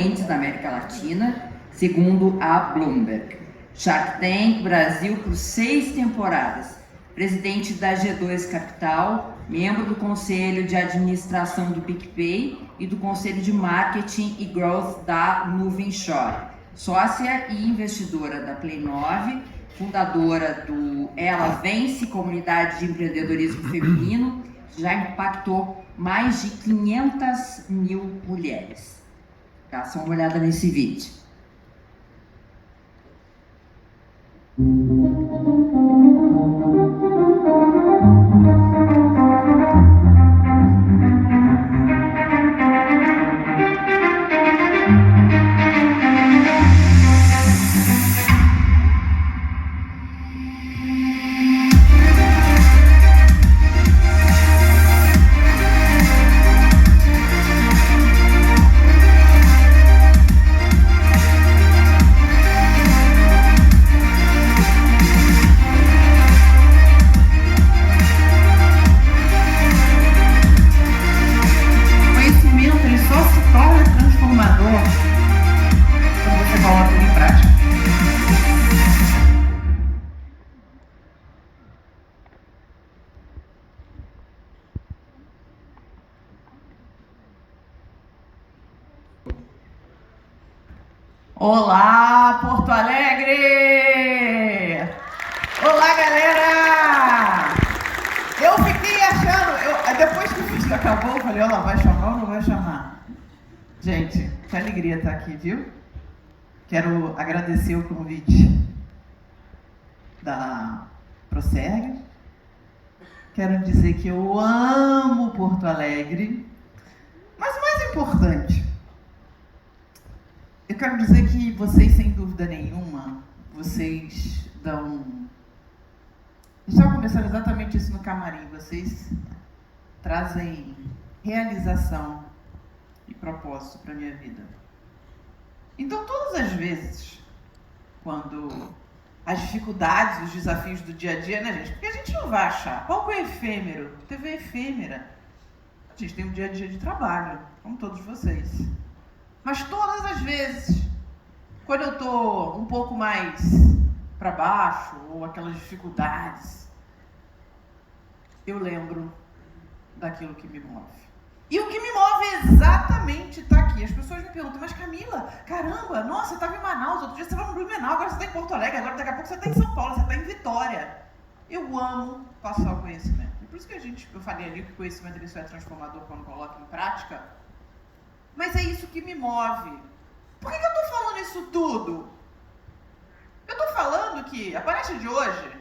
recorrentes na América Latina, segundo a Bloomberg. Shark Tank Brasil por 6 temporadas. Presidente da G2 Capital, membro do Conselho de Administração do PicPay e do Conselho de Marketing e Growth da Nuvenshore. Sócia e investidora da Play9, fundadora do Ela Vence, comunidade de empreendedorismo feminino, já impactou mais de 500 mil mulheres. Dá só uma olhada nesse vídeo. Olá, Porto Alegre! Olá, galera! Eu fiquei achando, depois que o vídeo acabou, eu falei, olha, vai chamar ou não vai chamar? Gente, que alegria estar aqui, viu? Quero agradecer o convite da Procerg. Quero dizer que eu amo Porto Alegre, mas o mais importante, eu quero dizer que vocês, sem dúvida nenhuma, vocês dão... A gente estava conversando exatamente isso no camarim. Vocês trazem realização e propósito para a minha vida. Então, todas as vezes, quando as dificuldades, os desafios do dia a dia, né, gente? Porque a gente não vai achar. Palco é efêmero, TV é efêmera. A gente tem um dia a dia de trabalho, como todos vocês. Mas todas as vezes, quando eu estou um pouco mais para baixo, ou aquelas dificuldades, eu lembro daquilo que me move. E o que me move é exatamente estar aqui. As pessoas me perguntam, mas Camila, caramba, nossa, você estava em Manaus, outro dia você estava no Blumenau, agora você está em Porto Alegre, agora daqui a pouco você está em São Paulo, você está em Vitória. Eu amo passar o conhecimento. E por isso que eu falei ali que o conhecimento ele só é transformador quando coloca em prática. Mas é isso que me move. Por que eu estou falando isso tudo? Eu estou falando que a palestra de hoje,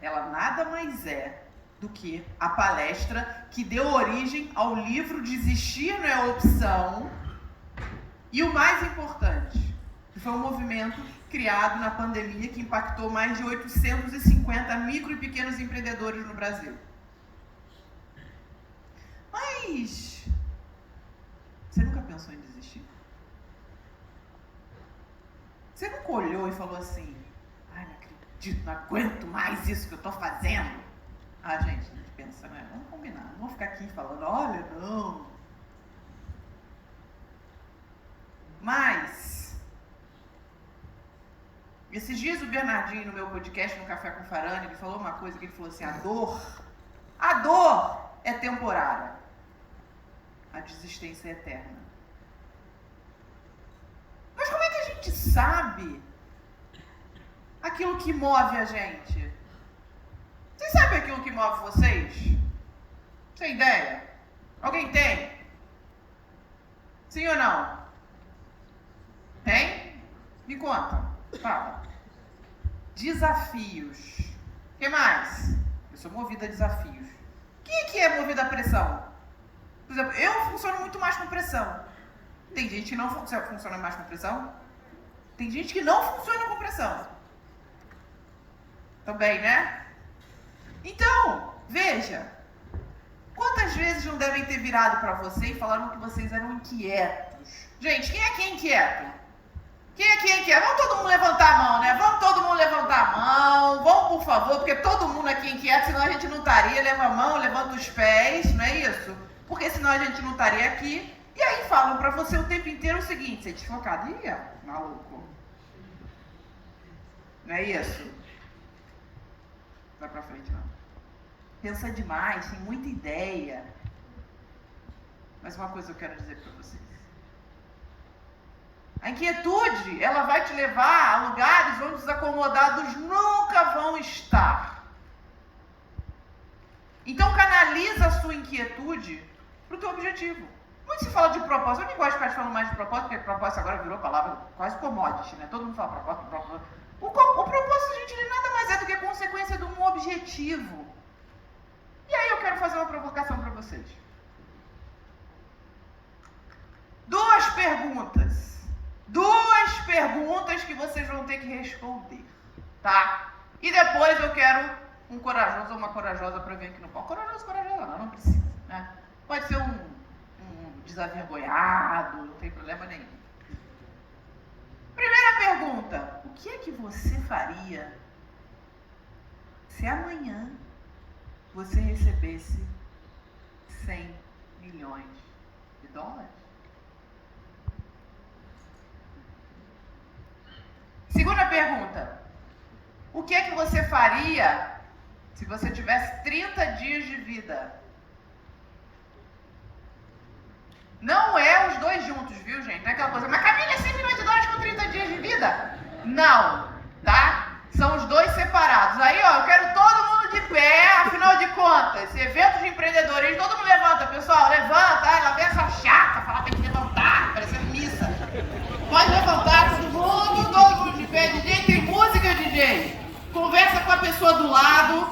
ela nada mais é do que a palestra que deu origem ao livro Desistir Não é Opção. E o mais importante, que foi um movimento criado na pandemia que impactou mais de 850 micro e pequenos empreendedores no Brasil. Mas você nunca pensou em desistir? Você nunca olhou e falou assim, ai, não acredito, não aguento mais isso que eu tô fazendo? Ah, gente, a gente pensa, né? Vamos combinar, não vamos ficar aqui falando, olha, não. Mas, esses dias o Bernardinho, no meu podcast, no Café com Farane, ele falou uma coisa que ele falou assim, a dor é temporária. A desistência é eterna. Mas como é que a gente sabe aquilo que move a gente? Vocês sabem aquilo que move vocês? Sem ideia? Alguém tem? Sim ou não? Tem? Me conta. Fala. Desafios. O que mais? Eu sou movida a desafios. Quem é que é movido a pressão? Por exemplo, eu funciono muito mais com pressão. Tem gente que não funciona mais com pressão. Tem gente que não funciona com pressão. Também, né? Então, veja. Quantas vezes não devem ter virado para você e falaram que vocês eram inquietos? Gente, quem aqui é inquieto? Quem aqui é inquieto? Vamos todo mundo levantar a mão, né? Vamos todo mundo levantar a mão. Vamos, por favor, porque todo mundo aqui é inquieto, senão a gente não estaria. Leva a mão, levanta os pés, não é isso? Porque senão a gente não estaria aqui. E aí falam para você o tempo inteiro o seguinte, você é desfocado. Ih, maluco. Não é isso? Vai pra frente, não. Pensa demais, tem muita ideia. Mas uma coisa eu quero dizer para vocês. A inquietude, ela vai te levar a lugares onde os acomodados nunca vão estar. Então canaliza a sua inquietude para o teu objetivo. Muito se fala de propósito. Eu nem gosto de ficar falando mais de propósito, porque propósito agora virou palavra quase commodity, né? Todo mundo fala propósito. O propósito, gente, ele nada mais é do que a consequência de um objetivo. E aí eu quero fazer uma provocação para vocês. Duas perguntas que vocês vão ter que responder, tá? E depois eu quero um corajoso ou uma corajosa para vir aqui no palco. Corajosa, não precisa, né? Pode ser um desavergonhado, não tem problema nenhum. Primeira pergunta, o que é que você faria se amanhã você recebesse 100 milhões de dólares? Segunda pergunta, o que é que você faria se você tivesse 30 dias de vida? Não é os dois juntos, viu, gente? Não é aquela coisa, mas Camila, é 100 milhões de dólares com 30 dias de vida? Não, tá? São os dois separados. Aí, ó, eu quero todo mundo de pé, afinal de contas, evento de empreendedorismo, todo mundo levanta, pessoal, levanta, ela vem essa chata, fala tem que levantar, parecendo missa. Pode levantar, todo mundo de pé, DJ, tem música, DJ? Conversa com a pessoa do lado,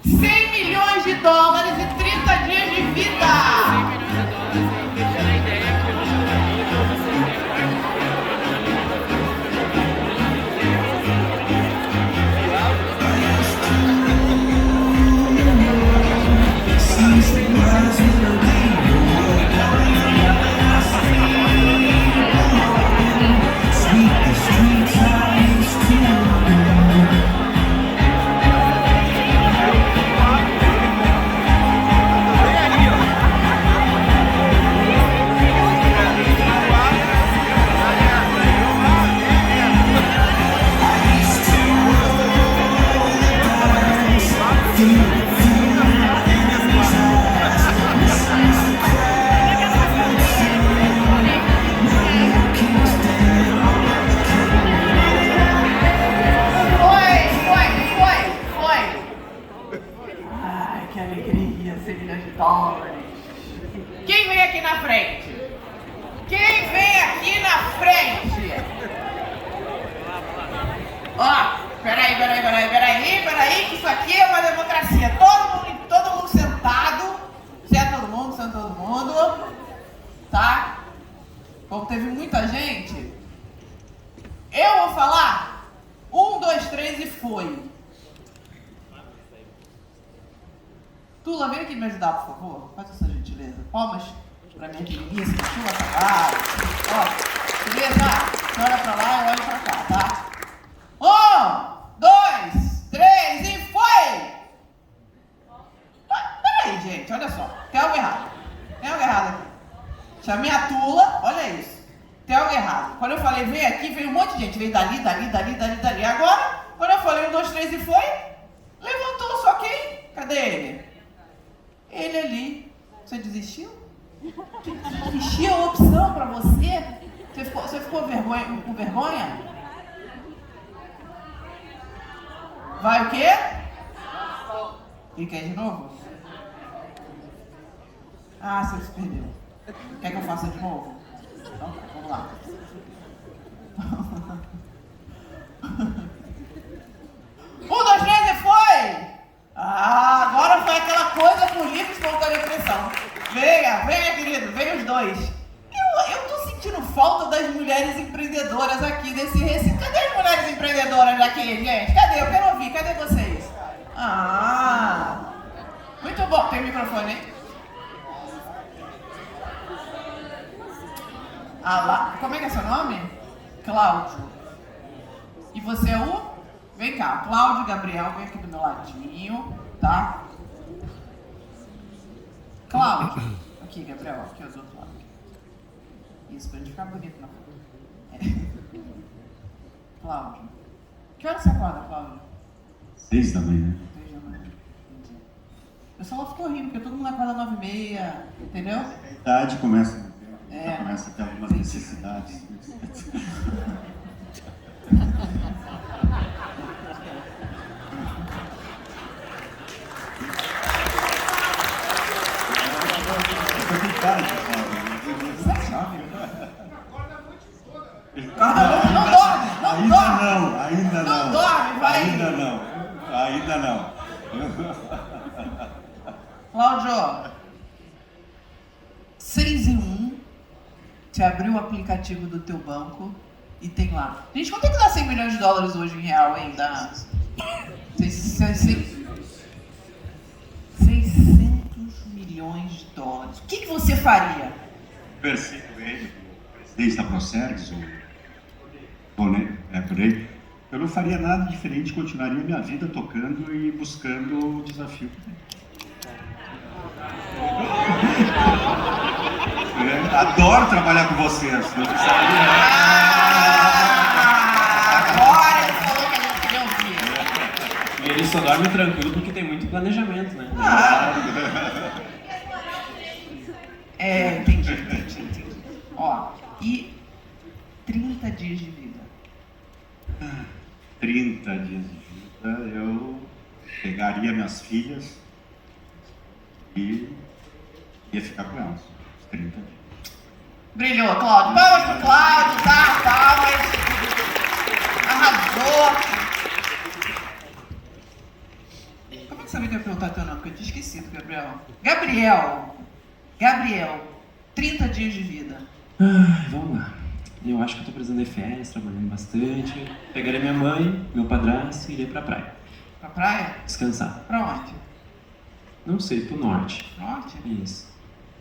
100 milhões de dólares e 30 dias de vida. Quem vem aqui na frente? Quem vem aqui na frente? Ó, peraí, que isso aqui é uma democracia. Todo mundo sentado. Senta todo mundo. Tá? Como teve muita gente, eu vou falar 1, 2, 3 e foi. Tula, vem aqui me ajudar, por favor. Faz essa gentileza. Palmas pra minha queridíssima Tula Tavares. Ó, beleza? Você olha pra lá e olha pra cá, tá? 1, 2, 3 e foi! Peraí, gente, olha só. Tem algo errado. Aqui. Chamei a Tula, olha isso. Tem algo errado. Quando eu falei vem aqui, veio um monte de gente. Veio dali. Agora, quando eu falei 1, 2, 3 e foi, levantou só quem? Cadê ele? Ele ali. Você desistiu? Existia opção pra você? Você ficou com vergonha? Vai o quê? E quer de novo? Ah, você se perdeu. Quer que eu faça de novo? Então, vamos lá. 1, 2, 3 e foi! Ah, agora foi aquela coisa por livre espontânea pressão. Venha, querido, venha os dois. Eu tô sentindo falta das mulheres empreendedoras aqui desse recinto. Cadê as mulheres empreendedoras aqui, gente? Cadê? Eu quero ouvir. Cadê vocês? Ah, muito bom. Tem microfone aí? Ah lá. Como é que é seu nome? Cláudio. E você é o? Vem cá, Cláudio e Gabriel, vem aqui do meu ladinho, tá? Cláudio. Aqui, Gabriel, aqui do outro lado. Isso, pra gente ficar bonito na foto. Cláudio. Que hora você acorda, Cláudio? 6 da manhã. 6 da manhã. Entendi. Eu só ficou rindo, porque todo mundo acorda 9h30, entendeu? A idade começa É. a ter algumas necessidades. Não dorme, não Ainda dorme. não, ainda não. Não dorme, vai. Ainda não. Cláudio, 6:01, você abriu o aplicativo do teu banco e tem lá. Gente, quanto é que dá 100 milhões de dólares hoje em real, hein? Dá 600 milhões de dólares. O que você faria? Percebo ele, o presidente da Procergs, por aí. Eu não faria nada diferente, continuaria minha vida tocando e buscando o desafio. Adoro trabalhar com vocês. Agora ele falou que a gente queria ouvir. E ele só dorme tranquilo porque tem muito planejamento, né? Entendi. Ó, e 30 dias de vida. 30 dias de vida, eu pegaria minhas filhas e ia ficar com elas. 30 dias. Brilhou, Cláudio. Palmas pro Cláudio, tá? Palmas. Arrasou. Como é que você sabia que eu ia perguntar teu nome? Porque eu tinha esquecido, Gabriel. Gabriel, 30 dias de vida. Vamos lá. Eu acho que eu tô precisando de férias, trabalhando bastante. Pegaria minha mãe, meu padrasto e iria pra praia. Pra praia? Descansar. Pra onde? Não sei, pro norte. Norte? Isso.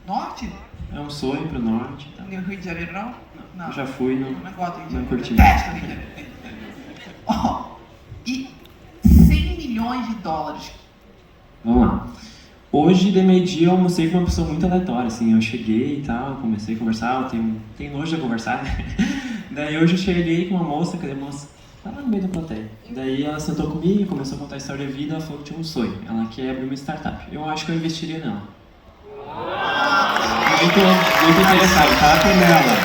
Norte? É um sonho pro norte. Tá? No Rio de Janeiro, não? Não. Eu já fui, Não gosto do Rio de não Janeiro. curti. Detesto o Rio de Janeiro. Ó, e 100 milhões de dólares. Vamos lá. Hoje, de meio-dia, eu almocei com uma pessoa muito aleatória, assim. Eu cheguei e tal, comecei a conversar, eu tenho nojo de conversar, né? Daí hoje eu cheguei com uma moça, cadê a moça? Tá lá no meio da plateia. Daí ela sentou comigo, começou a contar a história da vida, ela falou que tinha um sonho. Ela quer abrir uma startup. Eu acho que eu investiria nela. Muito interessante. Bata nela.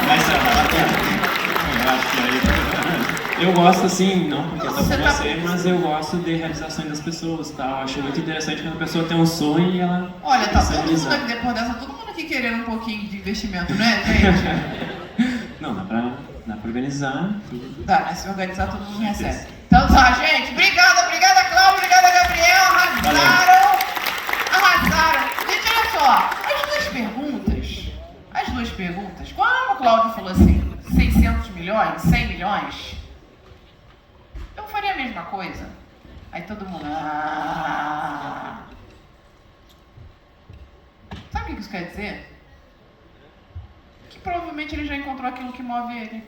Mas eu acho que aí... Eu gosto assim, não porque eu tô com você, mas eu gosto de realizações das pessoas, tá? Eu acho muito interessante quando a pessoa tem um sonho e ela... Olha, tá todo mundo realizar. aqui, depois dessa, todo mundo aqui querendo um pouquinho de investimento, né, gente? Não, dá pra organizar tudo. Dá, né? Se organizar, todo mundo recebe. Então tá, gente. Obrigada, Cláudio. Obrigada, Gabriel. Arrasaram. Gente, olha só. As duas perguntas. Quando o Cláudio falou assim, 600 milhões, 100 milhões, eu faria a mesma coisa. Aí todo mundo... Sabe o que isso quer dizer? Que provavelmente ele já encontrou aquilo que move ele.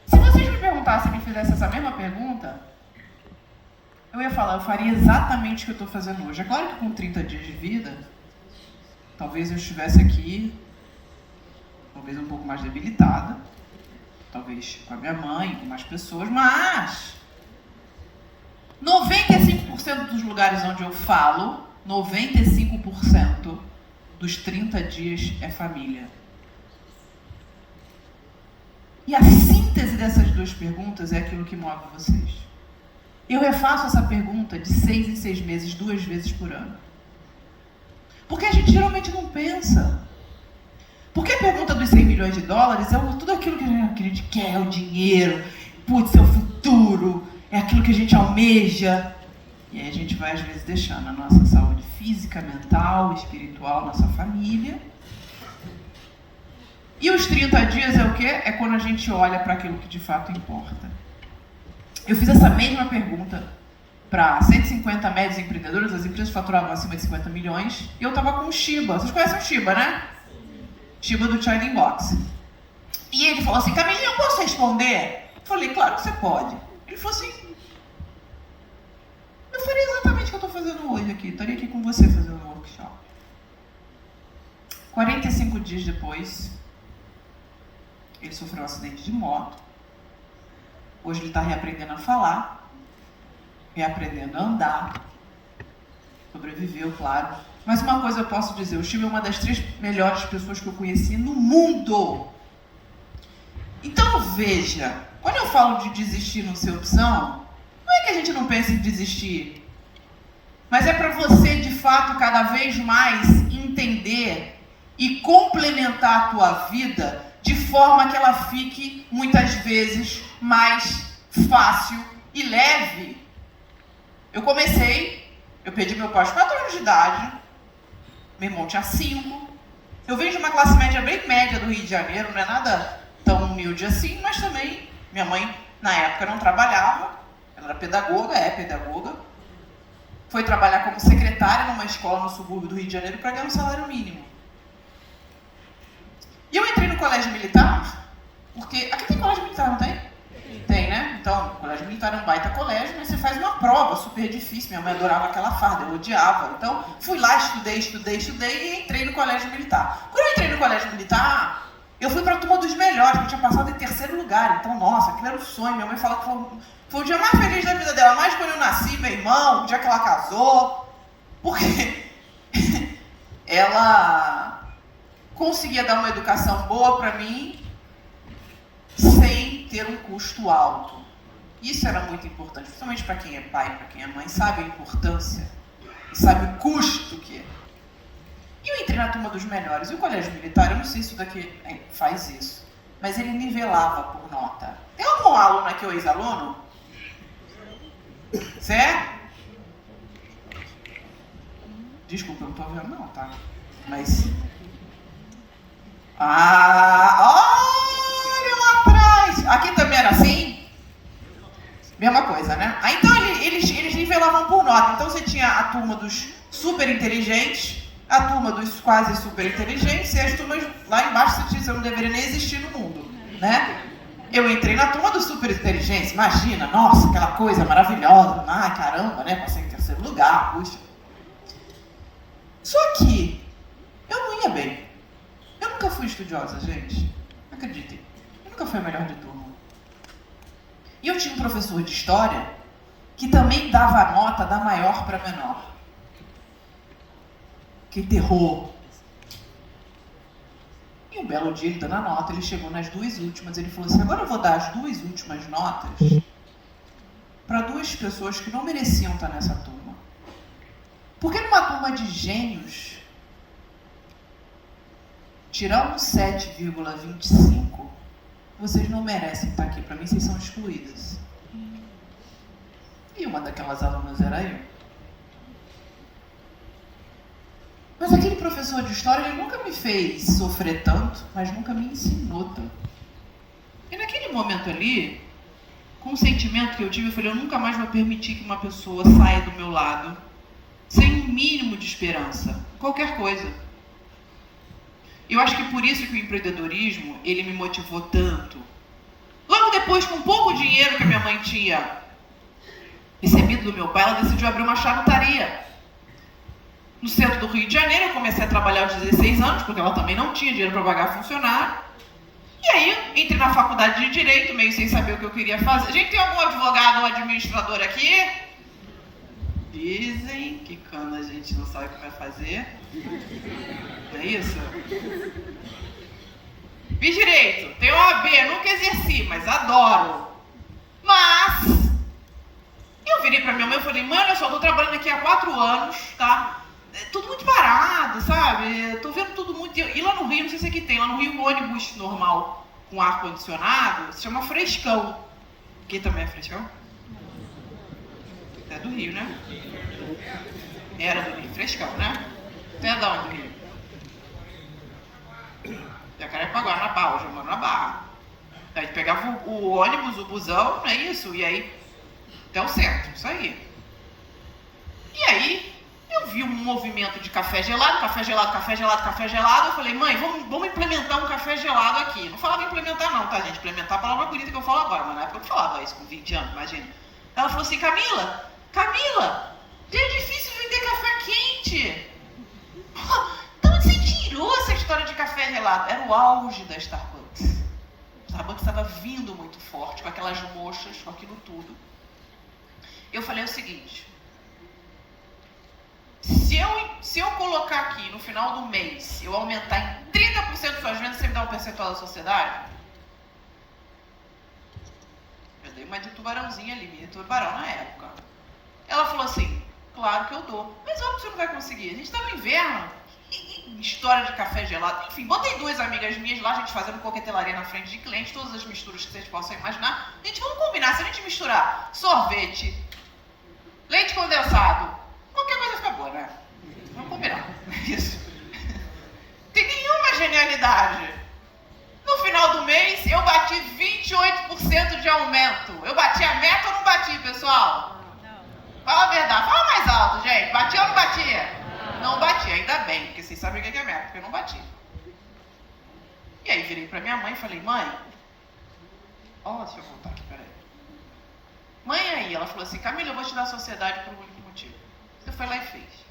Se vocês me perguntassem, me fizessem essa mesma pergunta, eu ia falar, eu faria exatamente o que eu estou fazendo hoje. É claro que com 30 dias de vida, talvez eu estivesse aqui, talvez um pouco mais debilitada, talvez com a minha mãe, com mais pessoas, mas 95% dos lugares onde eu falo, 95% dos 30 dias é família. E a síntese dessas duas perguntas é aquilo que move vocês. Eu refaço essa pergunta de 6 em 6 meses, 2 vezes por ano. Porque a gente geralmente não pensa. Porque a pergunta dos 100 milhões de dólares é tudo aquilo que a gente quer, é o dinheiro, putz, é o futuro, é aquilo que a gente almeja. E aí a gente vai, às vezes, deixando a nossa saúde física, mental, espiritual, nossa família. E os 30 dias é o quê? É quando a gente olha para aquilo que de fato importa. Eu fiz essa mesma pergunta para 150 médios empreendedores, as empresas faturavam acima de 50 milhões, e eu estava com o Shiba. Vocês conhecem o Shiba, né? Shiba do China Inbox. E ele falou assim, Camilinha, eu posso responder? Eu falei, claro que você pode. Ele falou assim, eu faria exatamente o que eu estou fazendo hoje aqui, estaria aqui com você fazendo um workshop. 45 dias depois, ele sofreu um acidente de moto. Hoje ele está reaprendendo a falar, reaprendendo a andar. Sobreviveu, claro. Mas uma coisa eu posso dizer, o Chico é uma das 3 melhores pessoas que eu conheci no mundo. Então veja, quando eu falo de desistir não ser opção, não é que a gente não pense em desistir, mas é para você, de fato, cada vez mais entender e complementar a tua vida de forma que ela fique, muitas vezes, mais fácil e leve. Eu perdi meu pai aos 4 anos de idade, meu irmão tinha 5. Eu venho de uma classe média bem média do Rio de Janeiro, não é nada tão humilde assim, mas também minha mãe, na época, não trabalhava, ela era pedagoga, é pedagoga, foi trabalhar como secretária numa escola no subúrbio do Rio de Janeiro para ganhar um salário mínimo. E eu entrei no colégio militar, porque aqui tem colégio militar, não tem? Tem, né? Então, o colégio militar é um baita colégio, mas você faz uma prova super difícil. Minha mãe adorava aquela farda, eu odiava. Então, fui lá, estudei e entrei no colégio militar. Quando eu entrei no colégio militar, eu fui para a turma dos melhores, eu tinha passado em 3º lugar. Então, nossa, aquilo era um sonho. Minha mãe fala que foi o dia mais feliz da vida dela, mais quando eu nasci, meu irmão, o dia que ela casou. Porque ela conseguia dar uma educação boa para mim sem ter um custo alto. Isso era muito importante, principalmente para quem é pai, para quem é mãe, sabe a importância e sabe o custo que é. E eu entrei na turma dos melhores. E o colégio militar, eu não sei se isso daqui faz isso, mas ele nivelava por nota. Tem algum aluno aqui ou ex-aluno? Certo? Desculpa, eu não estou vendo não, tá? Mas... olha lá atrás! Aqui também era assim? Mesma coisa, né? Aí, então eles nivelavam por nota. Então você tinha a turma dos super inteligentes, a turma dos quase super inteligentes, e as turmas lá embaixo você não deveria nem existir no mundo, né? Eu entrei na turma dos super inteligentes, imagina, nossa, aquela coisa maravilhosa, ai caramba, né? Passei em 3º lugar, puxa. Só que eu não ia bem. Eu nunca fui estudiosa, gente. Acreditem. Eu nunca fui a melhor de turma. E eu tinha um professor de história que também dava a nota da maior para menor. Que terror. E um belo dia, ele dando a nota, ele chegou nas 2 últimas, ele falou assim, agora eu vou dar as 2 últimas notas para 2 pessoas que não mereciam estar nessa turma. Porque numa turma de gênios, tirar um 7,25, vocês não merecem estar aqui. Para mim, vocês são excluídas. E uma daquelas alunas era eu. Mas aquele professor de história, ele nunca me fez sofrer tanto, mas nunca me ensinou tanto. E naquele momento ali, com o sentimento que eu tive, eu falei, eu nunca mais vou permitir que uma pessoa saia do meu lado sem um mínimo de esperança. Qualquer coisa. Eu acho que por isso que o empreendedorismo, ele me motivou tanto. Logo depois, com pouco dinheiro que a minha mãe tinha recebido do meu pai, ela decidiu abrir uma charcutaria. No centro do Rio de Janeiro, eu comecei a trabalhar aos 16 anos, porque ela também não tinha dinheiro para pagar funcionário. E aí, entrei na faculdade de Direito, meio sem saber o que eu queria fazer. Gente, tem algum advogado ou administrador aqui? Dizem que quando a gente não sabe o que vai fazer... Não é isso? Fiz Direito, tenho OAB, nunca exerci, mas adoro. Mas... eu virei pra minha mãe e falei, mãe, olha só, eu tô trabalhando aqui há 4 anos, tá? É tudo muito parado, sabe? Tô vendo tudo muito... E lá no Rio, não sei se aqui tem, lá no Rio, um ônibus normal com ar-condicionado se chama Frescão. Aqui também é Frescão? É do Rio, né? Era do Rio, Frescão, né? Até da onde do Rio? Jacarepaguá, na Barra, hoje eu moro na Barra. A gente pegava o ônibus, o busão, não é isso? E aí, até o centro, isso aí. E aí, eu vi um movimento de café gelado, café gelado, café gelado, café gelado. Eu falei, mãe, vamos implementar um café gelado aqui. Não falava implementar não, tá, gente? Implementar é a palavra bonita que eu falo agora, mas na época eu falava isso com 20 anos, imagina. Ela falou assim, Camila, é difícil vender café quente. Então onde você tirou essa história de café gelado? Era o auge da Starbucks. A Starbucks estava vindo muito forte, com aquelas mochas, com aquilo tudo. Eu falei o seguinte: se eu colocar aqui no final do mês, eu aumentar em 30% de suas vendas, você me dá um percentual da sociedade? Eu dei uma de tubarãozinha ali, minha tubarão na época. Ela falou assim: claro que eu dou. Mas óbvio que você não vai conseguir. A gente está no inverno. História de café gelado. Enfim, botei duas amigas minhas lá, a gente fazendo coquetelaria na frente de clientes, todas as misturas que vocês possam imaginar. Gente, vamos combinar. Se a gente misturar sorvete, leite condensado, qualquer coisa fica boa, né? Vamos combinar. Isso. Tem nenhuma genialidade. No final do mês, eu bati 28% de aumento. Eu bati a meta ou não bati, pessoal? Não. Fala a verdade. Fala mais alto, gente. Bati ou não batia? Não bati, ainda bem, porque vocês sabem o que é meta, porque eu não bati. E aí virei pra minha mãe e falei: mãe, deixa eu voltar aqui, peraí. Mãe, aí, ela falou assim: Camila, eu vou te dar a sociedade por um único motivo. Você foi lá e fez.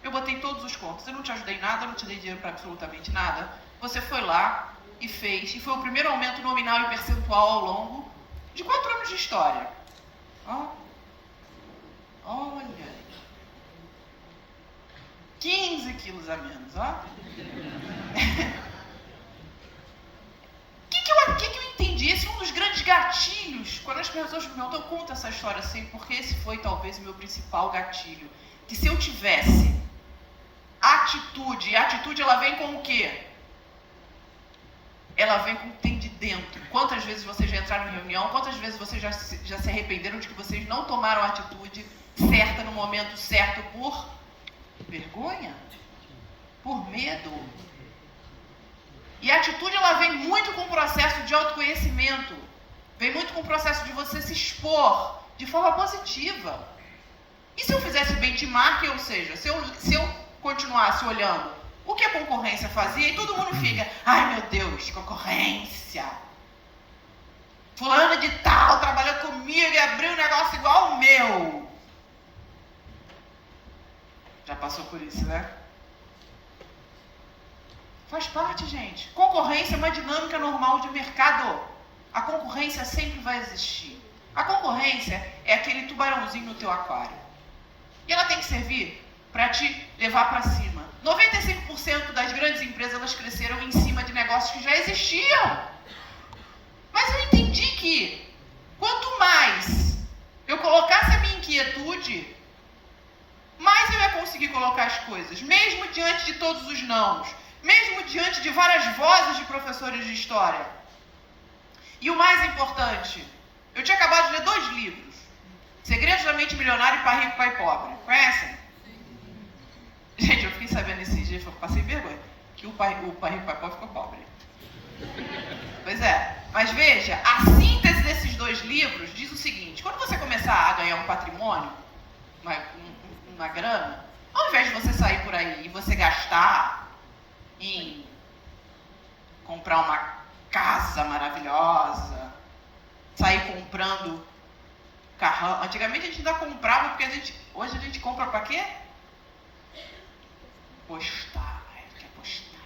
Eu botei todos os contos, eu não te ajudei em nada, eu não te dei dinheiro pra absolutamente nada. Você foi lá e fez, e foi o primeiro aumento nominal e percentual ao longo de 4 anos de história. Olha, 15 quilos a menos, ó. O que eu entendi? Esse é um dos grandes gatilhos. Quando as pessoas me perguntam, eu conto essa história assim, porque esse foi talvez o meu principal gatilho. Que se eu tivesse atitude, e a atitude ela vem com o quê? Ela vem com o que tem de dentro. Quantas vezes vocês já entraram em reunião, quantas vezes vocês já se arrependeram de que vocês não tomaram a atitude certa no momento certo por vergonha? Por medo? E a atitude ela vem muito com o processo de autoconhecimento. Vem muito com o processo de você se expor de forma positiva. E se eu fizesse benchmark, ou seja, se eu continuasse olhando o que a concorrência fazia, e todo mundo fica: ai meu Deus, concorrência. Fulano de tal trabalhou comigo e abriu um negócio igual o meu. Já passou por isso, né? Faz parte, gente. Concorrência é uma dinâmica normal de mercado. A concorrência sempre vai existir. A concorrência é aquele tubarãozinho no teu aquário. E ela tem que servir para te levar para cima. 95% das grandes empresas elas cresceram em cima de negócios que já existiam. Mas eu entendi que quanto mais eu colocasse a minha inquietude, mais eu ia conseguir colocar as coisas, mesmo diante de todos os nãos, mesmo diante de várias vozes de professores de história. E o mais importante, eu tinha acabado de ler 2 livros, Segredos da Mente Milionária e Pai Rico, Pai Pobre. Conhecem? Gente, eu fiquei sabendo esses dias, eu passei vergonha, que o pai Rico, Pai Pobre ficou pobre. Pois é, mas veja, a síntese desses 2 livros diz o seguinte: quando você começar a ganhar um patrimônio, uma grana, ao invés de você sair por aí e você gastar em comprar uma casa maravilhosa, sair comprando carrão. Antigamente a gente ainda comprava, porque hoje a gente compra para quê? Postar. Quer postar.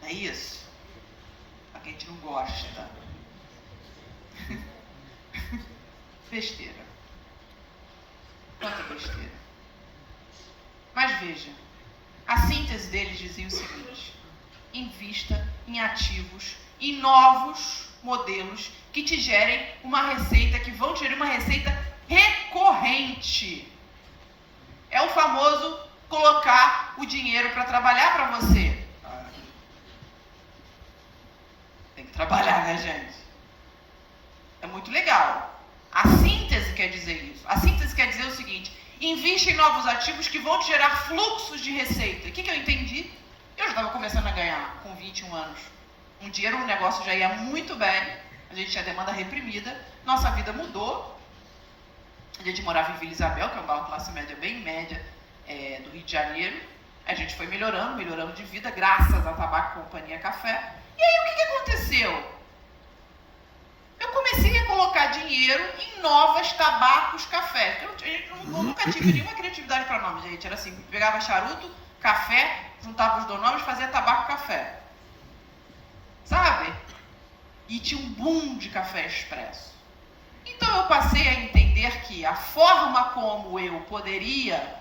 É isso? Para quem a gente não gosta. Besteira. Quanta besteira. Mas veja, a síntese deles dizia o seguinte: invista em ativos, em novos modelos que te gerem uma receita, que vão te gerar uma receita recorrente. É o famoso colocar o dinheiro para trabalhar para você. Tem que trabalhar, né, gente? É muito legal. A síntese quer dizer isso. A síntese quer dizer o seguinte: invista em novos ativos que vão te gerar fluxos de receita. O que eu entendi? Eu já estava começando a ganhar com 21 anos. Um dinheiro, o negócio já ia muito bem. A gente tinha demanda reprimida. Nossa vida mudou. A gente morava em Vila Isabel, que é um bairro classe média, bem média, do Rio de Janeiro. A gente foi melhorando de vida, graças a Tabaco Companhia Café. E aí, o que aconteceu? Eu comecei a colocar dinheiro em novas tabacos café. Eu nunca tive nenhuma criatividade para nome, gente. Era assim, pegava charuto, café, juntava os dois nomes, fazia tabaco e café. Sabe? E tinha um boom de café expresso. Então eu passei a entender que a forma como eu poderia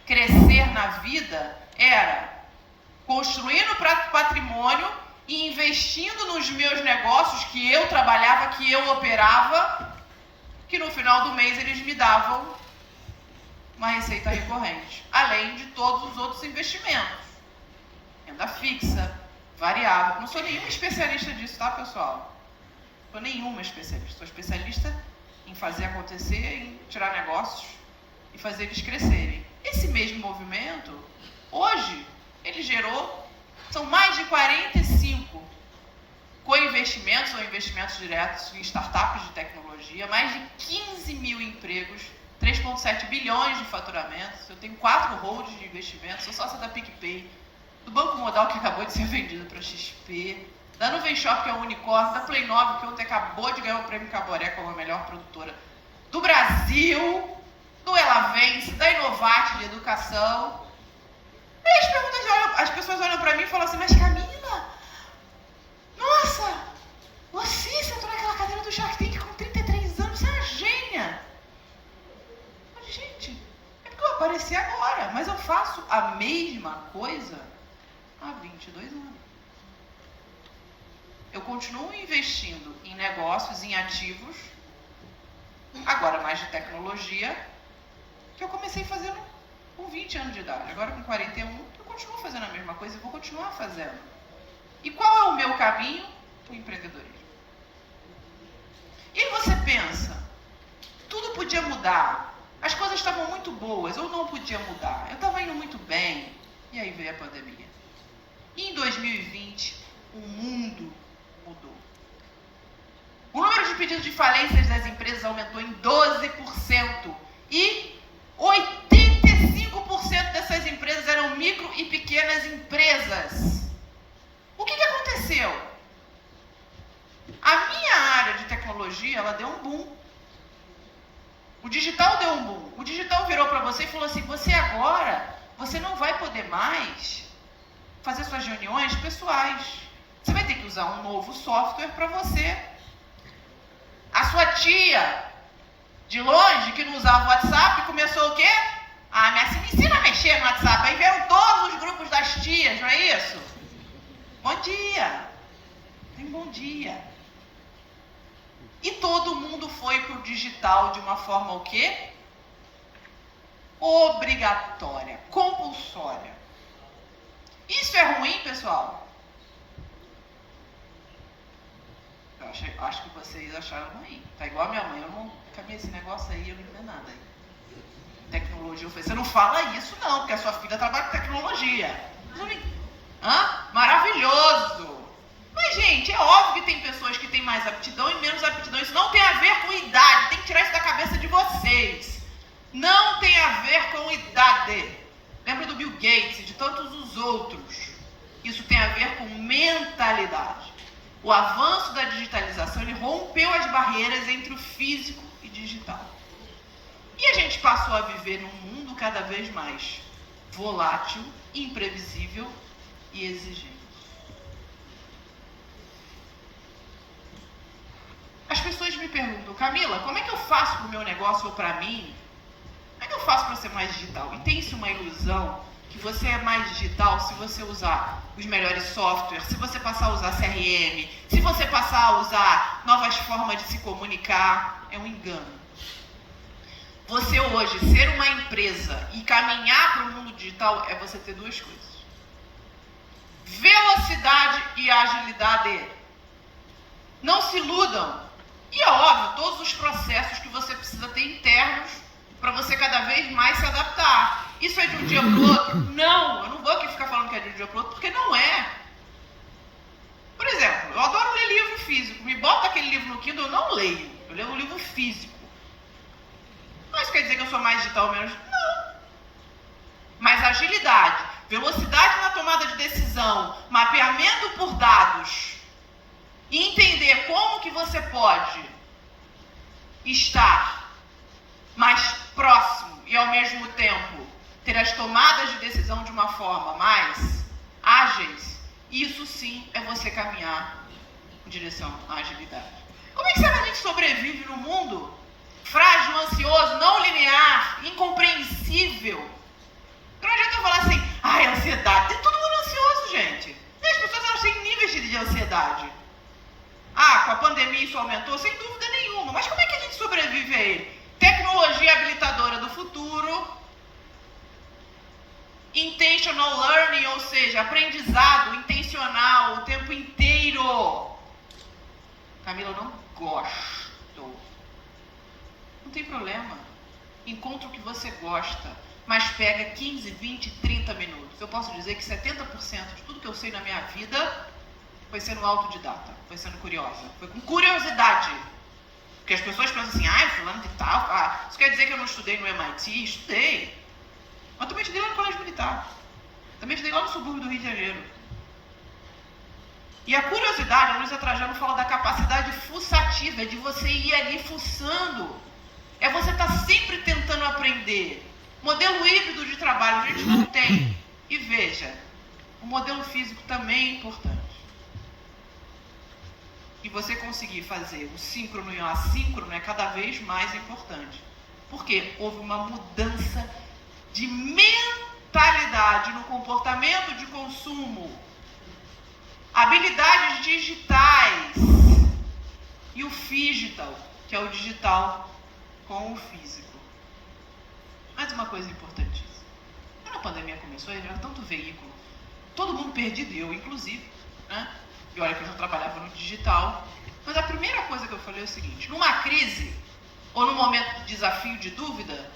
crescer na vida era construindo patrimônio e investindo nos meus negócios que eu trabalhava, que eu operava, que no final do mês eles me davam uma receita recorrente, além de todos os outros investimentos. Renda fixa, variável. Não sou nenhuma especialista disso, tá, pessoal? Sou nenhuma especialista. Sou especialista em fazer acontecer, em tirar negócios e fazer eles crescerem. Esse mesmo movimento, hoje, ele gerou, são mais de 45 co-investimentos ou investimentos diretos em startups de tecnologia, mais de 15 mil empregos, 3,7 bilhões de faturamentos. Eu tenho 4 holds de investimentos, sou sócia da PicPay, do Banco Modal, que acabou de ser vendido para XP, da Nuvem Shop, que é um unicórnio, da Play 9, que ontem acabou de ganhar o prêmio Caboré como a melhor produtora do Brasil, do Elavence, da Inovate de educação. E as pessoas olham para mim e falam assim, mas Camila, nossa, você sentou naquela cadeira do Shark Tank com 33 anos, você é uma gênia. Mas, gente, é porque eu apareci agora, mas eu faço a mesma coisa há 22 anos. Eu continuo investindo em negócios, em ativos, agora mais de tecnologia, que eu comecei fazendo com 20 anos de idade. Agora com 41, eu continuo fazendo a mesma coisa e vou continuar fazendo. E qual é o meu caminho? O empreendedorismo. E aí você pensa, tudo podia mudar, as coisas estavam muito boas, ou não podia mudar, eu estava indo muito bem, e aí veio a pandemia. E em 2020, o mundo mudou. O número de pedidos de falências das empresas aumentou em 12% e 85% dessas empresas eram micro e pequenas empresas. O que aconteceu? A minha área de tecnologia, ela deu um boom. O digital deu um boom. O digital virou para você e falou assim, você não vai poder mais fazer suas reuniões pessoais. Você vai ter que usar um novo software para você. A sua tia de longe, que não usava o WhatsApp, começou o quê? Ah, me ensina a mexer no WhatsApp. Aí vieram todos os grupos das tias, não é isso? Bom dia. Tem bom dia. E todo mundo foi pro digital de uma forma o quê? Obrigatória, compulsória. Isso é ruim, pessoal? Eu acho que vocês acharam ruim. Tá igual a minha mãe. Eu não caminhei esse negócio aí, eu não entendo nada aí. Tecnologia. Eu falei, você não fala isso não, porque a sua filha trabalha com tecnologia. Maravilhoso. Mas, gente, é óbvio que tem pessoas que têm mais aptidão e menos aptidão. Isso não tem a ver com idade. Tem que tirar isso da cabeça de vocês. Não tem a ver com idade. Lembra do Bill Gates e de tantos os outros. Isso tem a ver com mentalidade. O avanço da digitalização, ele rompeu as barreiras entre o físico e digital. E a gente passou a viver num mundo cada vez mais volátil, imprevisível e exigente. As pessoas me perguntam, Camila, como é que eu faço para o meu negócio ou para mim? Como é que eu faço para ser mais digital? E tem-se uma ilusão que você é mais digital se você usar os melhores softwares, se você passar a usar CRM, se você passar a usar novas formas de se comunicar. É um engano. Você hoje, ser uma empresa e caminhar para o mundo digital é você ter duas coisas. Velocidade e agilidade. Não se iludam. E é óbvio, todos os processos que você precisa ter internos para você cada vez mais se adaptar. Isso é de um dia para o outro? Não, eu não vou aqui ficar falando que é de um dia para o outro, porque não é. Por exemplo, eu adoro ler livro físico. Me bota aquele livro no Kindle, eu não leio. Eu leio um livro físico. Mas quer dizer que eu sou mais digital ou menos? Não. Mas agilidade, velocidade na tomada de decisão, mapeamento por dados e entender como que você pode estar mais próximo e ao mesmo tempo ter as tomadas de decisão de uma forma mais ágeis, isso sim é você caminhar em direção à agilidade. Como é que será que a gente sobrevive no mundo frágil, ansioso, não linear, incompreensível? Não adianta eu falar assim, ai, ansiedade. Tem todo mundo ansioso, gente. E as pessoas, elas têm níveis de ansiedade. Ah, com a pandemia isso aumentou? Sem dúvida nenhuma. Mas como é que a gente sobrevive a ele? Tecnologia habilitadora do futuro, intentional learning, ou seja, aprendizado intencional o tempo inteiro. Camila, eu não gosto. Não tem problema. Encontra o que você gosta, mas pega 15, 20, 30 minutos. Eu posso dizer que 70% de tudo que eu sei na minha vida foi sendo autodidata, foi sendo curiosa, foi com curiosidade. Porque as pessoas pensam assim, ai, fulano de tal, isso quer dizer que eu não estudei no MIT? Estudei. Mas também estudei lá no Colégio Militar. Também estudei lá no subúrbio do Rio de Janeiro. E a curiosidade, a Luísa Trajano fala da capacidade fuçativa, é de você ir ali fuçando. É você estar sempre tentando aprender. Modelo híbrido de trabalho, a gente não tem. E veja, o modelo físico também é importante. E você conseguir fazer o síncrono e o assíncrono é cada vez mais importante. Porque houve uma mudança de mentalidade no comportamento de consumo. Habilidades digitais e o phygital, que é o digital com o físico. Mais uma coisa importantíssima. Quando a pandemia começou, era tanto veículo, todo mundo perdido, eu inclusive, né? E olha que eu já trabalhava no digital. Mas a primeira coisa que eu falei é o seguinte, numa crise, ou num momento de desafio, de dúvida,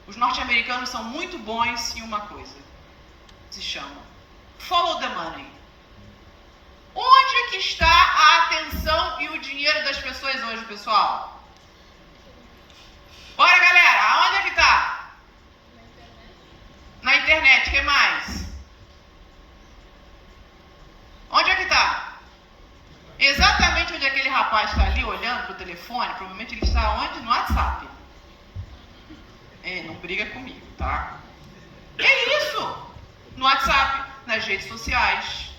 os norte-americanos são muito bons em uma coisa. Se chama follow the money. Onde é que está a atenção e o dinheiro das pessoas hoje, pessoal? Bora, galera! Aonde é que está? Na internet. O que mais? Onde é que está? Exatamente onde aquele rapaz está ali olhando para o telefone, provavelmente ele está onde? No WhatsApp. Não briga comigo, tá? É isso! No WhatsApp, nas redes sociais.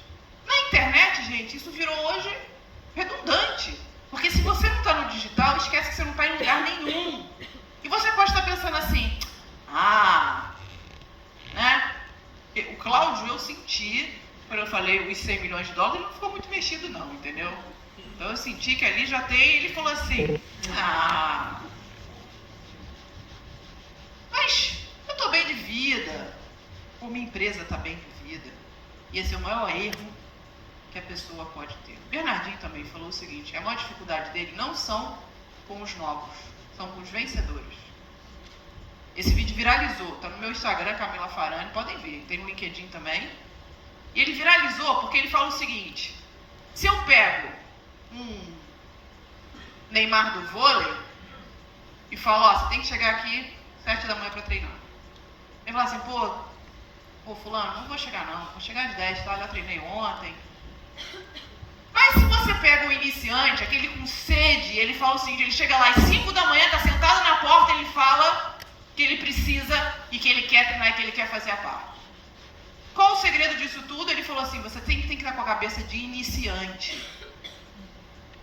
Na internet, gente, isso virou hoje redundante. Porque se você não está no digital, esquece que você não está em lugar nenhum. E você pode estar pensando assim, né? O Cláudio, eu senti, quando eu falei os 100 milhões de dólares, ele não ficou muito mexido não, entendeu? Então eu senti que ali já tem, ele falou assim, mas eu estou bem de vida, ou minha empresa está bem de vida. E esse é o maior erro que a pessoa pode ter. Bernardinho também falou o seguinte, a maior dificuldade dele não são com os novos, são com os vencedores. Esse vídeo viralizou, está no meu Instagram, Camila Farani, podem ver, tem no LinkedIn também. E ele viralizou porque ele fala o seguinte, se eu pego um Neymar do vôlei e falo, você tem que chegar aqui 7 da manhã para treinar. Ele fala assim, pô, fulano, não vou chegar não, vou chegar às 10, tá? Já treinei ontem. Mas se você pega o iniciante, aquele com sede, ele fala o seguinte, ele chega lá às 5 da manhã, tá sentado na porta, ele fala que ele precisa e que ele quer treinar e que ele quer fazer a parte. Qual o segredo disso tudo? Ele falou assim, você tem que estar com a cabeça de iniciante.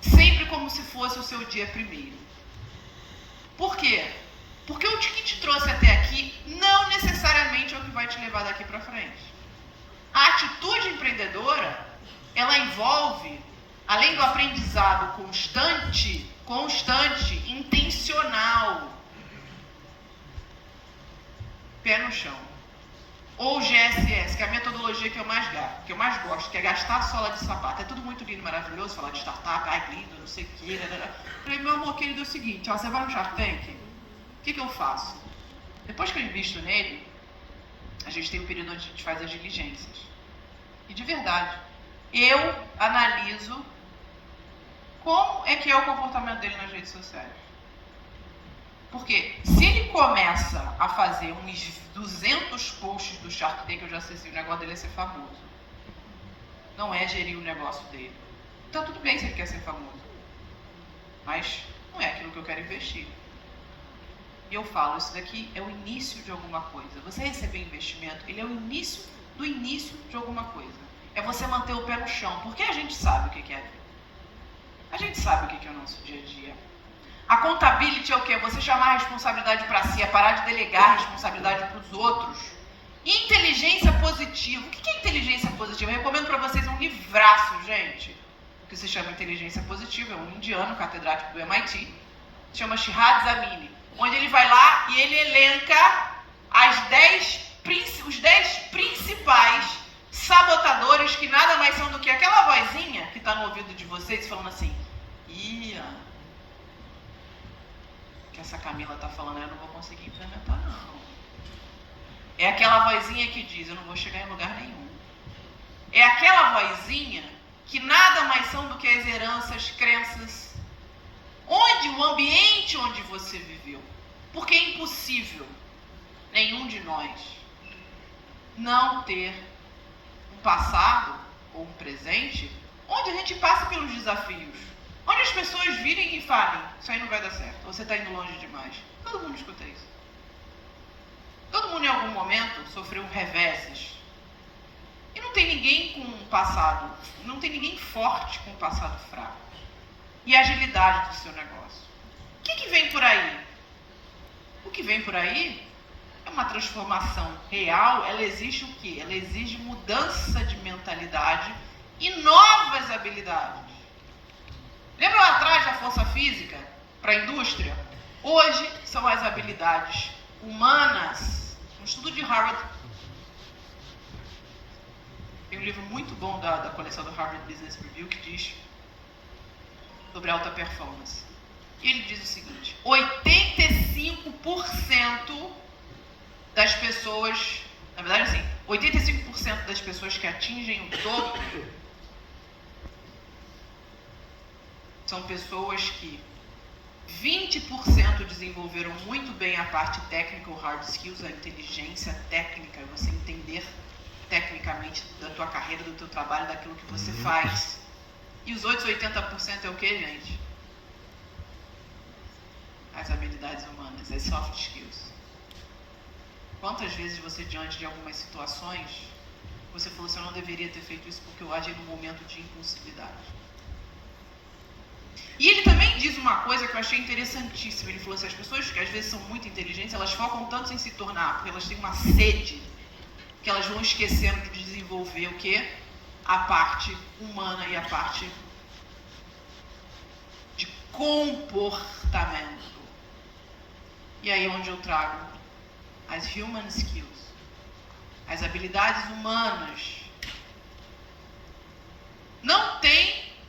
Sempre como se fosse o seu dia primeiro. Por quê? Porque o que te trouxe até aqui não necessariamente é o que vai te levar daqui para frente. A atitude empreendedora, ela envolve, além do aprendizado constante, intencional. Pé no chão. Ou GSS, que é a metodologia que eu mais gosto, que é gastar a sola de sapato. É tudo muito lindo, maravilhoso, falar de startup, lindo, não sei o quê. Falei, meu amor querido, é o seguinte, você vai no Shark Tank, o que eu faço? Depois que eu invisto nele, a gente tem um período onde a gente faz as diligências. E de verdade, eu analiso como é que é o comportamento dele nas redes sociais. Porque se ele começa a fazer uns 200 posts do Shark Tank, eu já sei se o negócio dele é ser famoso. Não é gerir o negócio dele. Então tudo bem se ele quer ser famoso. Mas não é aquilo que eu quero investir. E eu falo, isso daqui é o início de alguma coisa. Você receber investimento, ele é o início do início de alguma coisa. É você manter o pé no chão, porque a gente sabe o que é a vida. A gente sabe o que é o nosso dia a dia. A accountability é o quê? Você chamar a responsabilidade para si, é parar de delegar a responsabilidade para os outros. E inteligência positiva. O que é inteligência positiva? Eu recomendo para vocês um livraço, gente, que se chama Inteligência Positiva. É um indiano, catedrático do MIT, se chama Shihad Zamini, onde ele vai lá e ele elenca os 10 principais sabotadores, que nada mais são do que aquela vozinha que está no ouvido de vocês falando assim: que essa Camila está falando, eu não vou conseguir implementar, não. É aquela vozinha que diz: eu não vou chegar em lugar nenhum. É aquela vozinha que nada mais são do que as heranças, crenças, o ambiente onde você viveu. Porque é impossível nenhum de nós não ter um passado ou um presente onde a gente passa pelos desafios, onde as pessoas virem e falem: isso aí não vai dar certo, você está indo longe demais. Todo mundo escuta isso. Todo mundo em algum momento sofreu reveses. E não tem ninguém com um passado, não tem ninguém forte com um passado fraco. E a agilidade do seu negócio. O que vem por aí? O que vem por aí é uma transformação real. Ela exige o quê? Ela exige mudança de mentalidade e novas habilidades. Lembra lá atrás da força física para a indústria? Hoje são as habilidades humanas. Um estudo de Harvard, tem um livro muito bom da coleção do Harvard Business Review que diz sobre alta performance. E ele diz o seguinte: 85% das pessoas, na verdade assim, 85% das pessoas que atingem o topo são pessoas que 20% desenvolveram muito bem a parte técnica, o hard skills, a inteligência técnica, você entender tecnicamente da tua carreira, do teu trabalho, daquilo que você faz. E os outros 80% é o que, gente? As habilidades humanas, as soft skills. Quantas vezes você, diante de algumas situações, você falou assim: eu não deveria ter feito isso porque eu agi num momento de impulsividade. E ele também diz uma coisa que eu achei interessantíssima. Ele falou assim: as pessoas que às vezes são muito inteligentes, elas focam tanto em se tornar, porque elas têm uma sede, que elas vão esquecendo de desenvolver o quê? A parte humana e a parte de comportamento. E aí é onde eu trago as human skills, as habilidades humanas.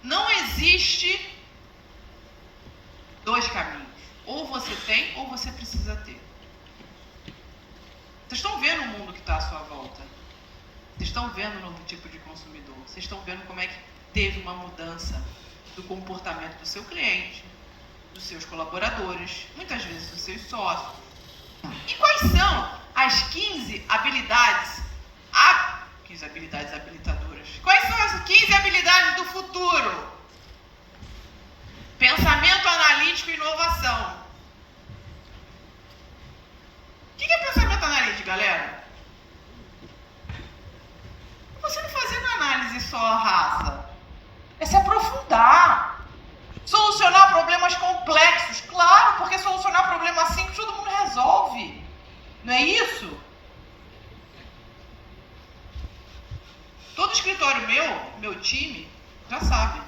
Não existe dois caminhos. Ou você tem, ou você precisa ter. Vocês estão vendo o mundo que está à sua volta. Vocês estão vendo o novo tipo de consumidor. Vocês estão vendo como é que teve uma mudança do comportamento do seu cliente, dos seus colaboradores, muitas vezes dos seus sócios. E quais são as 15 habilidades habilitadoras? Quais são as 15 habilidades do futuro? Pensamento analítico e inovação. O que é pensamento analítico, galera? Você não fazer uma análise só rasa. É se aprofundar. Solucionar problemas complexos. Claro, porque solucionar problemas simples todo mundo resolve. Não é isso? Todo escritório meu time, já sabe.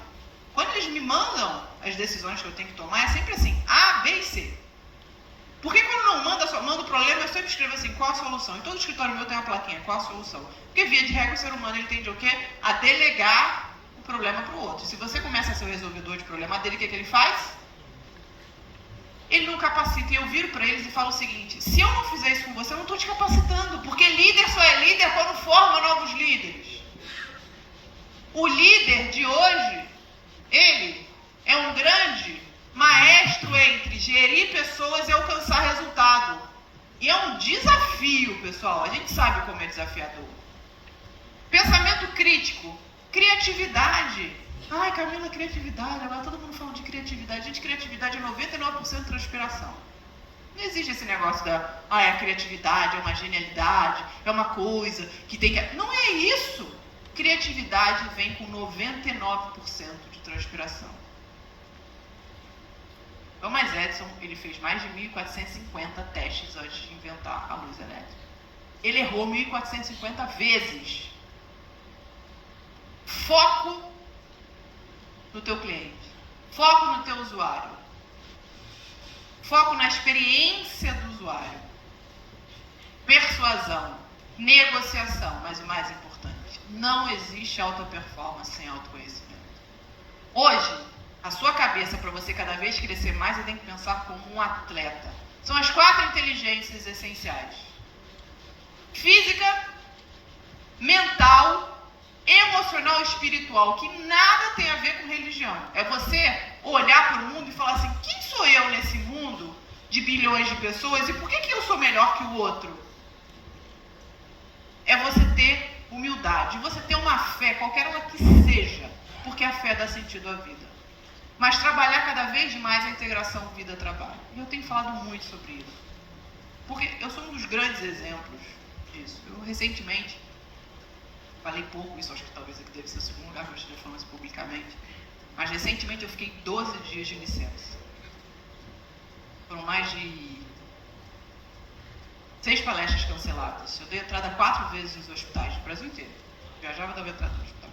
Quando eles me mandam as decisões que eu tenho que tomar, é sempre assim: A, B e C. Porque quando não manda, só manda o problema, eu sempre escrevo assim: qual a solução? E todo escritório meu tem uma plaquinha: qual a solução? Porque via de regra o ser humano ele tende o quê? A delegar o problema para o outro. Se você começa a ser o resolvedor de problema dele, o que ele faz? Ele não capacita. E eu viro para eles e falo o seguinte: se eu não fizer isso com você, eu não estou te capacitando. Porque líder só é líder quando forma novos líderes. O líder de hoje, ele é um grande maestro entre gerir pessoas e alcançar resultado. E é um desafio, pessoal. A gente sabe como é desafiador. Pensamento crítico. Criatividade. Ai, Camila, criatividade. Agora todo mundo falando de criatividade. Gente, criatividade é 99% transpiração. Não existe esse negócio a criatividade é uma genialidade, é uma coisa que tem que... Não é isso. Criatividade vem com 99% de transpiração. Thomas Edison, ele fez mais de 1.450 testes antes de inventar a luz elétrica. Ele errou 1.450 vezes. Foco no teu cliente. Foco no teu usuário. Foco na experiência do usuário. Persuasão. Negociação. Mas o mais importante, não existe alta performance sem autoconhecimento. Hoje, a sua cabeça, para você cada vez crescer mais, você tem que pensar como um atleta. São as 4 inteligências essenciais. Física, mental, emocional e espiritual, que nada tem a ver com religião. É você olhar para o mundo e falar assim, quem sou eu nesse mundo de bilhões de pessoas e por que eu sou melhor que o outro? É você ter humildade, você ter uma fé, qualquer uma que seja, porque a fé dá sentido à vida. Mas trabalhar cada vez mais a integração vida-trabalho. E eu tenho falado muito sobre isso. Porque eu sou um dos grandes exemplos disso. Eu recentemente, falei pouco isso, acho que talvez aqui deve ser o segundo lugar que eu esteja falando isso publicamente, mas recentemente eu fiquei 12 dias de licença. Foram mais de 6 palestras canceladas. Eu dei entrada 4 vezes nos hospitais do Brasil inteiro. Viajava e dava entrada no hospital.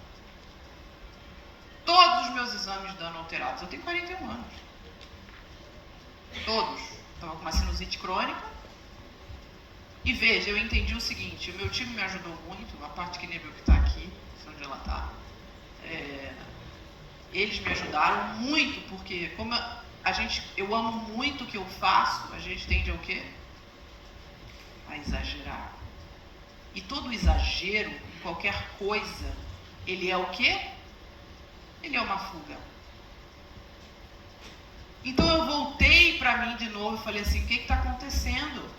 Todos os meus exames dando alterados. Eu tenho 41 anos. Todos. Estava com uma sinusite crônica. E veja, eu entendi o seguinte, o meu time me ajudou muito, a parte que nível que está aqui, onde ela está. Eles me ajudaram muito, porque como eu amo muito o que eu faço, a gente tende ao quê? A exagerar. E todo exagero, em qualquer coisa, ele é o quê? Ele é uma fuga. Então eu voltei para mim de novo e falei assim, o que está acontecendo?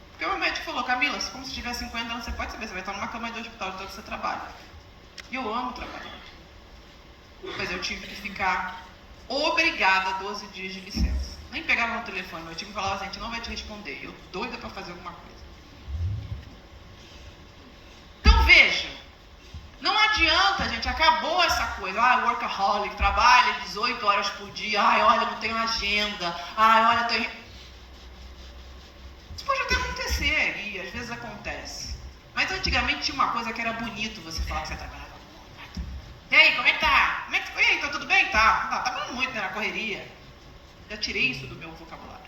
Porque o meu médico falou, Camila, como se tiver 50 anos, você pode saber, você vai estar numa cama de hospital de tanto que você trabalha. E eu amo trabalhar. Mas eu tive que ficar obrigada a 12 dias de licença. Nem pegava no telefone, meu time falava assim, a gente não vai te responder. Eu doida para fazer alguma coisa. Então veja, não adianta, gente, acabou essa coisa, workaholic, trabalha 18 horas por dia, olha, não tenho agenda, olha, tenho... Isso pode até acontecer, e às vezes acontece. Mas antigamente tinha uma coisa que era bonito você falar que você trabalhava. E aí, como é que tá? E aí, tá tudo bem? Tá. Tá trabalhando muito, né, na correria. Já tirei isso do meu vocabulário.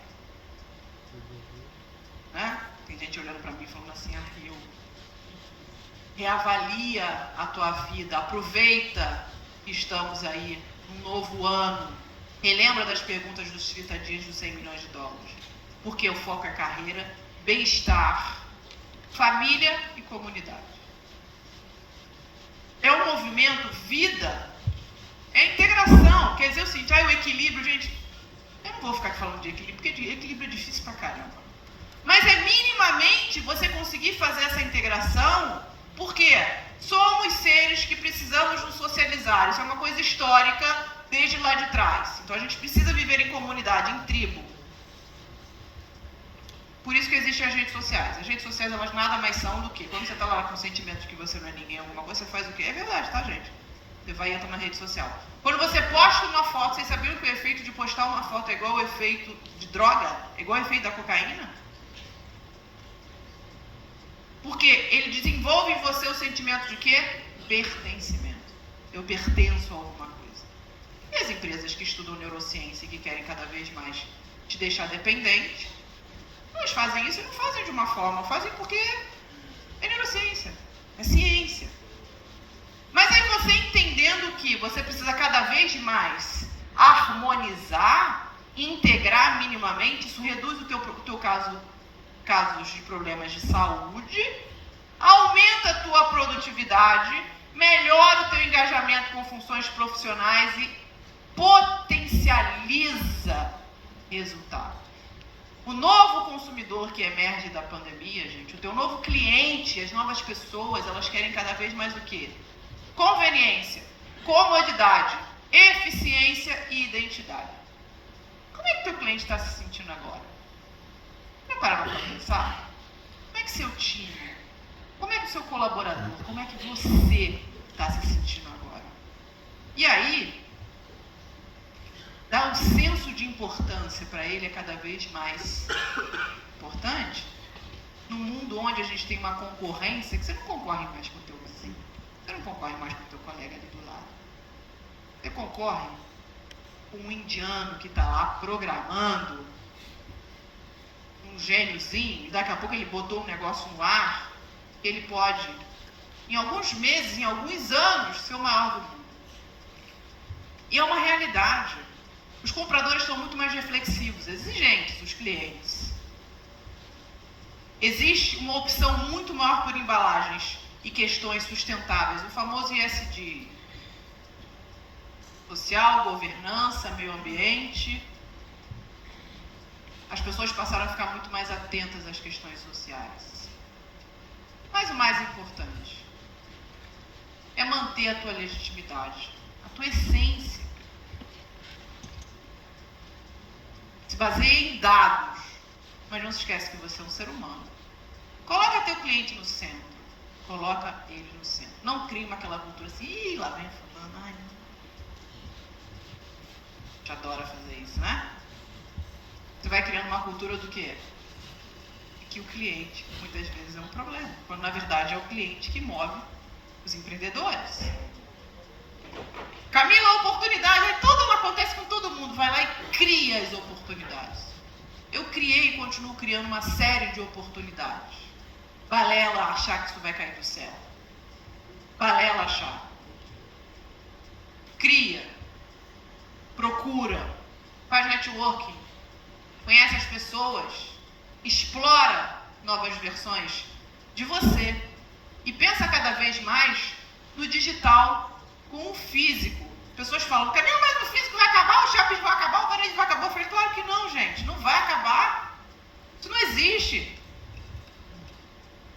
Né? Tem gente olhando pra mim falando assim, eu... Reavalia a tua vida, aproveita que estamos aí num novo ano. Relembra das perguntas dos 30 dias dos 100 milhões de dólares. Porque o foco é carreira, bem-estar, família e comunidade. É um movimento vida, é integração. Quer dizer o seguinte, o equilíbrio, gente, eu não vou ficar falando de equilíbrio, porque equilíbrio é difícil pra caramba. Mas é minimamente você conseguir fazer essa integração, porque somos seres que precisamos nos socializar. Isso é uma coisa histórica desde lá de trás. Então a gente precisa viver em comunidade, em tribo. Por isso que existem as redes sociais. As redes sociais, elas nada mais são do que, quando você está lá com o sentimento de que você não é ninguém, alguma coisa, você faz o quê? É verdade, tá, gente? Você vai e entra na rede social. Quando você posta uma foto, vocês sabiam que o efeito de postar uma foto é igual ao efeito de droga? É igual ao efeito da cocaína? Porque ele desenvolve em você o sentimento de quê? Pertencimento. Eu pertenço a alguma coisa. E as empresas que estudam neurociência e que querem cada vez mais te deixar dependente, elas fazem isso e não fazem de uma forma, fazem porque é neurociência, é ciência. Mas aí você entendendo que você precisa cada vez mais harmonizar, integrar minimamente, isso reduz o teu casos de problemas de saúde, aumenta a tua produtividade, melhora o teu engajamento com funções profissionais e potencializa resultados. O novo consumidor que emerge da pandemia, gente, o teu novo cliente, as novas pessoas, elas querem cada vez mais o quê? Conveniência, comodidade, eficiência e identidade. Como é que o teu cliente está se sentindo agora? Já pararam para pensar? Como é que seu time, como é que o seu colaborador, como é que você está se sentindo agora? E aí, dar um senso de importância para ele é cada vez mais importante, num mundo onde a gente tem uma concorrência, que você não concorre mais com o teu vizinho, você não concorre mais com o teu colega ali do lado. Você concorre com um indiano que está lá programando, um gêniozinho, e daqui a pouco ele botou um negócio no ar, ele pode, em alguns meses, em alguns anos, ser o maior do mundo. E é uma realidade. Os compradores estão muito mais reflexivos, exigentes, os clientes. Existe uma opção muito maior por embalagens e questões sustentáveis, o famoso ISD. Social, governança, meio ambiente. As pessoas passaram a ficar muito mais atentas às questões sociais. Mas o mais importante é manter a tua legitimidade, a tua essência. Se baseia em dados, mas não se esquece que você é um ser humano. Coloca teu cliente no centro. Coloca ele no centro. Não crie aquela cultura assim, lá vem fulano, ai não. A gente adora fazer isso, né? Você vai criando uma cultura do quê? Que o cliente, muitas vezes, é um problema. Quando, na verdade, é o cliente que move os empreendedores. Camila, a oportunidade, tudo acontece com todo mundo. Vai lá e cria as oportunidades. Eu criei e continuo criando uma série de oportunidades. Balela achar que isso vai cair do céu. Balela achar. Cria. Procura. Faz networking. Conhece as pessoas. Explora novas versões de você. E pensa cada vez mais no digital com o físico. As pessoas falam, Camila, mas o físico vai acabar, os shoppings vão acabar, o varejo vai acabar. Eu falei, claro que não, gente. Não vai acabar. Isso não existe.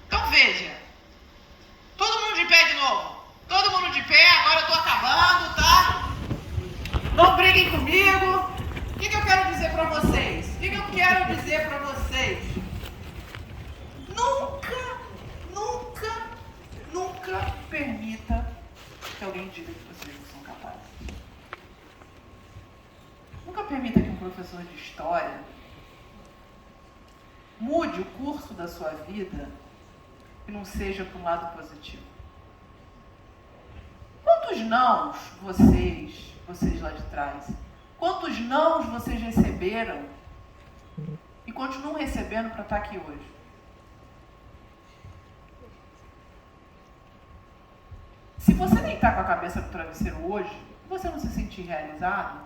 Então veja, todo mundo de pé de novo, todo mundo de pé, agora eu tô acabando, tá? Não briguem comigo. O que eu quero dizer pra vocês? O que eu quero dizer pra vocês? Nunca permita que alguém diga que vocês não são capazes. Nunca permita que um professor de história mude o curso da sua vida que não seja para um lado positivo. Quantos nãos vocês lá de trás, quantos nãos vocês receberam e continuam recebendo para estar aqui hoje? Se você deitar com a cabeça no travesseiro hoje, você não se sentir realizado,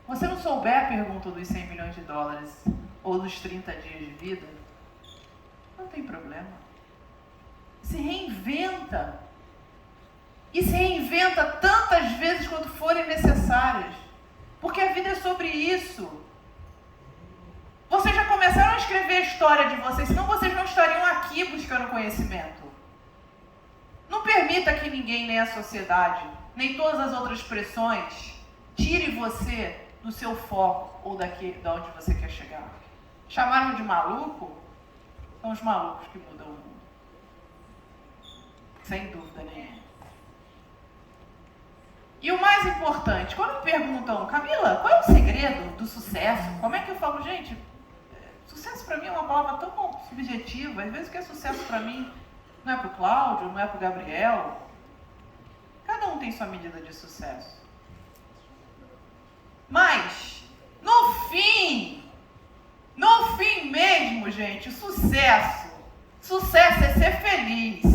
você não souber a pergunta dos 100 milhões de dólares ou dos 30 dias de vida, não tem problema. Se reinventa. E se reinventa tantas vezes quanto forem necessárias. Porque a vida é sobre isso. Vocês já começaram a escrever a história de vocês, senão vocês não estariam aqui buscando conhecimento. Não permita que ninguém, nem a sociedade, nem todas as outras pressões, tire você do seu foco ou de onde você quer chegar. Chamaram de maluco? São os malucos que mudam o mundo. Sem dúvida nenhuma. E o mais importante, quando me perguntam, Camila, qual é o segredo do sucesso? Como é que eu falo, gente, sucesso para mim é uma palavra tão subjetiva. Às vezes o que é sucesso para mim não é para o Cláudio, não é para o Gabriel. Cada um tem sua medida de sucesso. Mas, no fim mesmo, gente, sucesso é ser feliz.